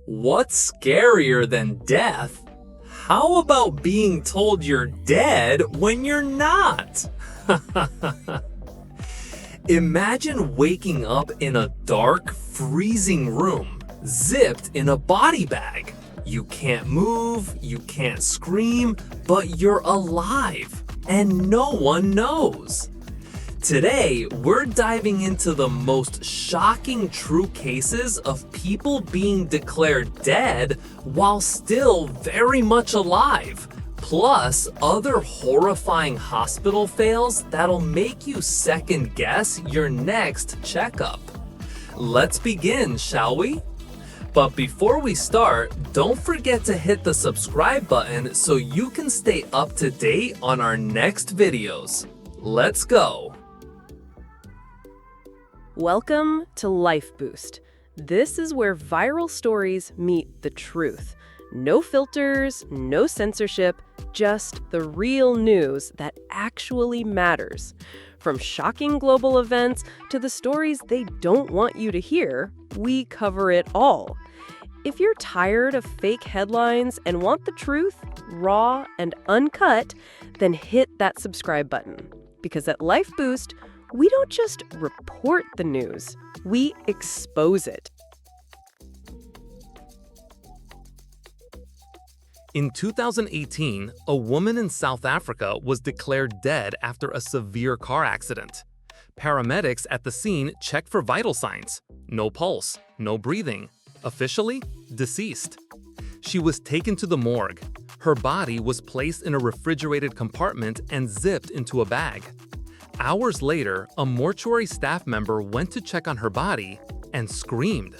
What's scarier than death? How about being told you're dead when you're not? Imagine waking up in a dark, freezing room, zipped in a body bag. You can't move, you can't scream, but you're alive, and no one knows. Today, we're diving into the most shocking true cases of people being declared dead while still very much alive, plus other horrifying hospital fails that'll make you second guess your next checkup. Let's begin, shall we? But before we start, don't forget to hit the subscribe button so you can stay up to date on our next videos. Let's go! Welcome to Life Boost. This is where viral stories meet the truth. No filters, no censorship, just the real news that actually matters. From shocking global events to the stories they don't want you to hear, we cover it all. If you're tired of fake headlines and want the truth, raw and uncut, then hit that subscribe button. Because at Life Boost, we don't just report the news, we expose it. In 2018, a woman in South Africa was declared dead after a severe car accident. Paramedics at the scene checked for vital signs. No pulse, no breathing. Officially, deceased. She was taken to the morgue. Her body was placed in a refrigerated compartment and zipped into a bag. Hours later, a mortuary staff member went to check on her body and screamed.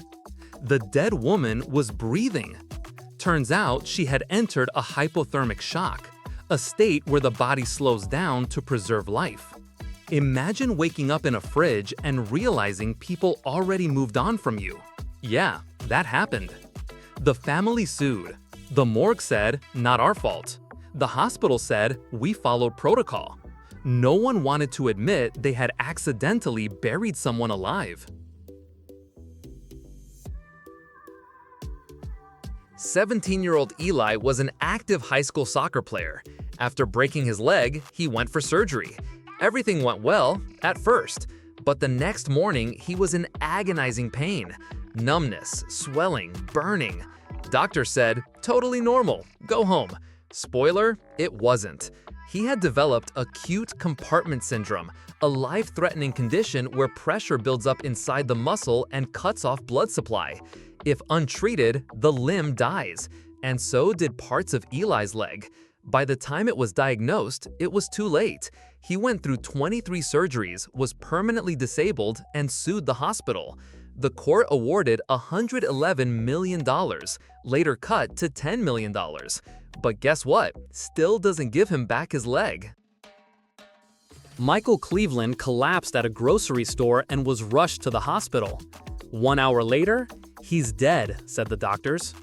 The dead woman was breathing. Turns out she had entered a hypothermic shock, a state where the body slows down to preserve life. Imagine waking up in a fridge and realizing people already moved on from you. Yeah, that happened. The family sued. The morgue said, "Not our fault." The hospital said, "We followed protocol." No one wanted to admit they had accidentally buried someone alive. 17-year-old Eli was an active high school soccer player. After breaking his leg, he went for surgery. Everything went well at first, but the next morning he was in agonizing pain. Numbness, swelling, burning. Doctor said, "Totally normal, go home." Spoiler, it wasn't. He had developed acute compartment syndrome, a life-threatening condition where pressure builds up inside the muscle and cuts off blood supply. If untreated, the limb dies, and so did parts of Eli's leg. By the time it was diagnosed, it was too late. He went through 23 surgeries, was permanently disabled, and sued the hospital. The court awarded $111 million, later cut to $10 million. But guess what? Still doesn't give him back his leg. Michael Cleveland collapsed at a grocery store and was rushed to the hospital. 1 hour later, he's dead, said the doctors.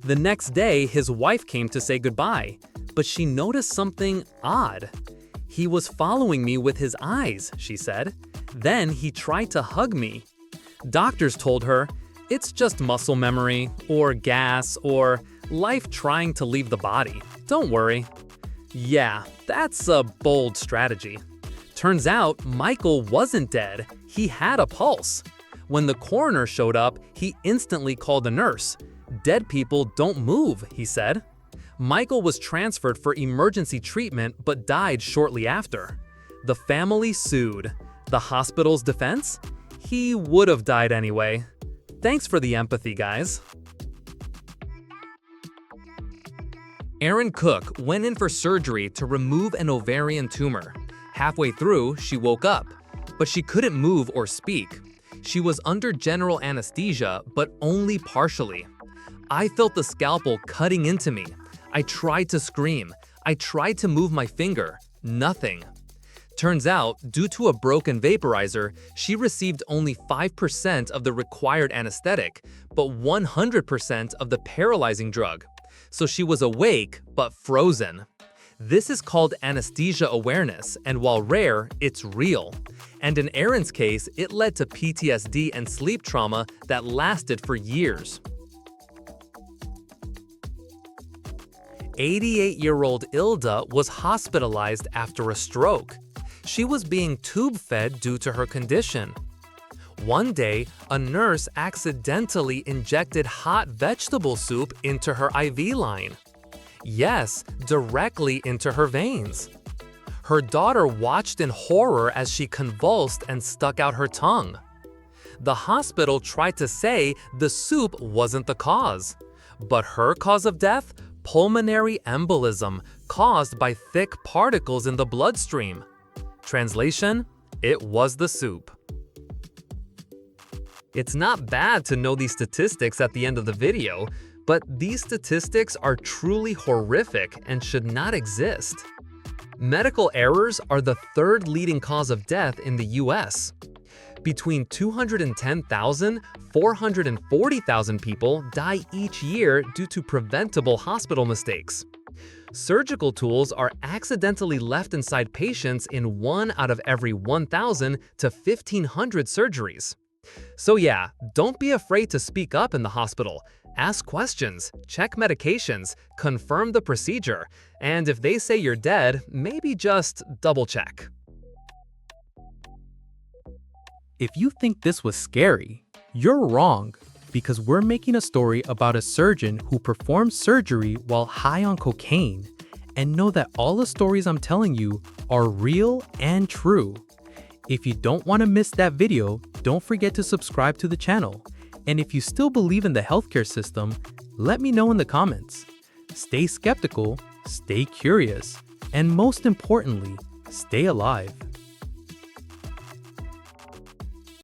The next day, his wife came to say goodbye, but she noticed something odd. "He was following me with his eyes," she said. "Then he tried to hug me." Doctors told her, "It's just muscle memory, or gas, or life trying to leave the body. Don't worry." Yeah, that's a bold strategy. Turns out Michael wasn't dead. He had a pulse. When the coroner showed up, he instantly called a nurse. "Dead people don't move," he said. Michael was transferred for emergency treatment but died shortly after. The family sued. The hospital's defense? He would have died anyway. Thanks for the empathy, guys. Erin Cook went in for surgery to remove an ovarian tumor. Halfway through, she woke up, but she couldn't move or speak. She was under general anesthesia, but only partially. "I felt the scalpel cutting into me. I tried to scream. I tried to move my finger. Nothing." Turns out, due to a broken vaporizer, she received only 5% of the required anesthetic, but 100% of the paralyzing drug. So she was awake, but frozen. This is called anesthesia awareness, and while rare, it's real. And in Erin's case, it led to PTSD and sleep trauma that lasted for years. 88-year-old Ilda was hospitalized after a stroke. She was being tube-fed due to her condition. One day, a nurse accidentally injected hot vegetable soup into her IV line. Yes, directly into her veins. Her daughter watched in horror as she convulsed and stuck out her tongue. The hospital tried to say the soup wasn't the cause, but her cause of death? Pulmonary embolism caused by thick particles in the bloodstream. Translation: it was the soup. It's not bad to know these statistics at the end of the video, but these statistics are truly horrific and should not exist. Medical errors are the third leading cause of death in the US. Between 210,000 and 440,000 people die each year due to preventable hospital mistakes. Surgical tools are accidentally left inside patients in 1 out of every 1,000 to 1,500 surgeries. So yeah, don't be afraid to speak up in the hospital. Ask questions, check medications, confirm the procedure, and if they say you're dead, maybe just double-check. If you think this was scary, you're wrong, because we're making a story about a surgeon who performed surgery while high on cocaine. And know that all the stories I'm telling you are real and true. If you don't want to miss that video, don't forget to subscribe to the channel. And if you still believe in the healthcare system, let me know in the comments. Stay skeptical, stay curious, and most importantly, stay alive.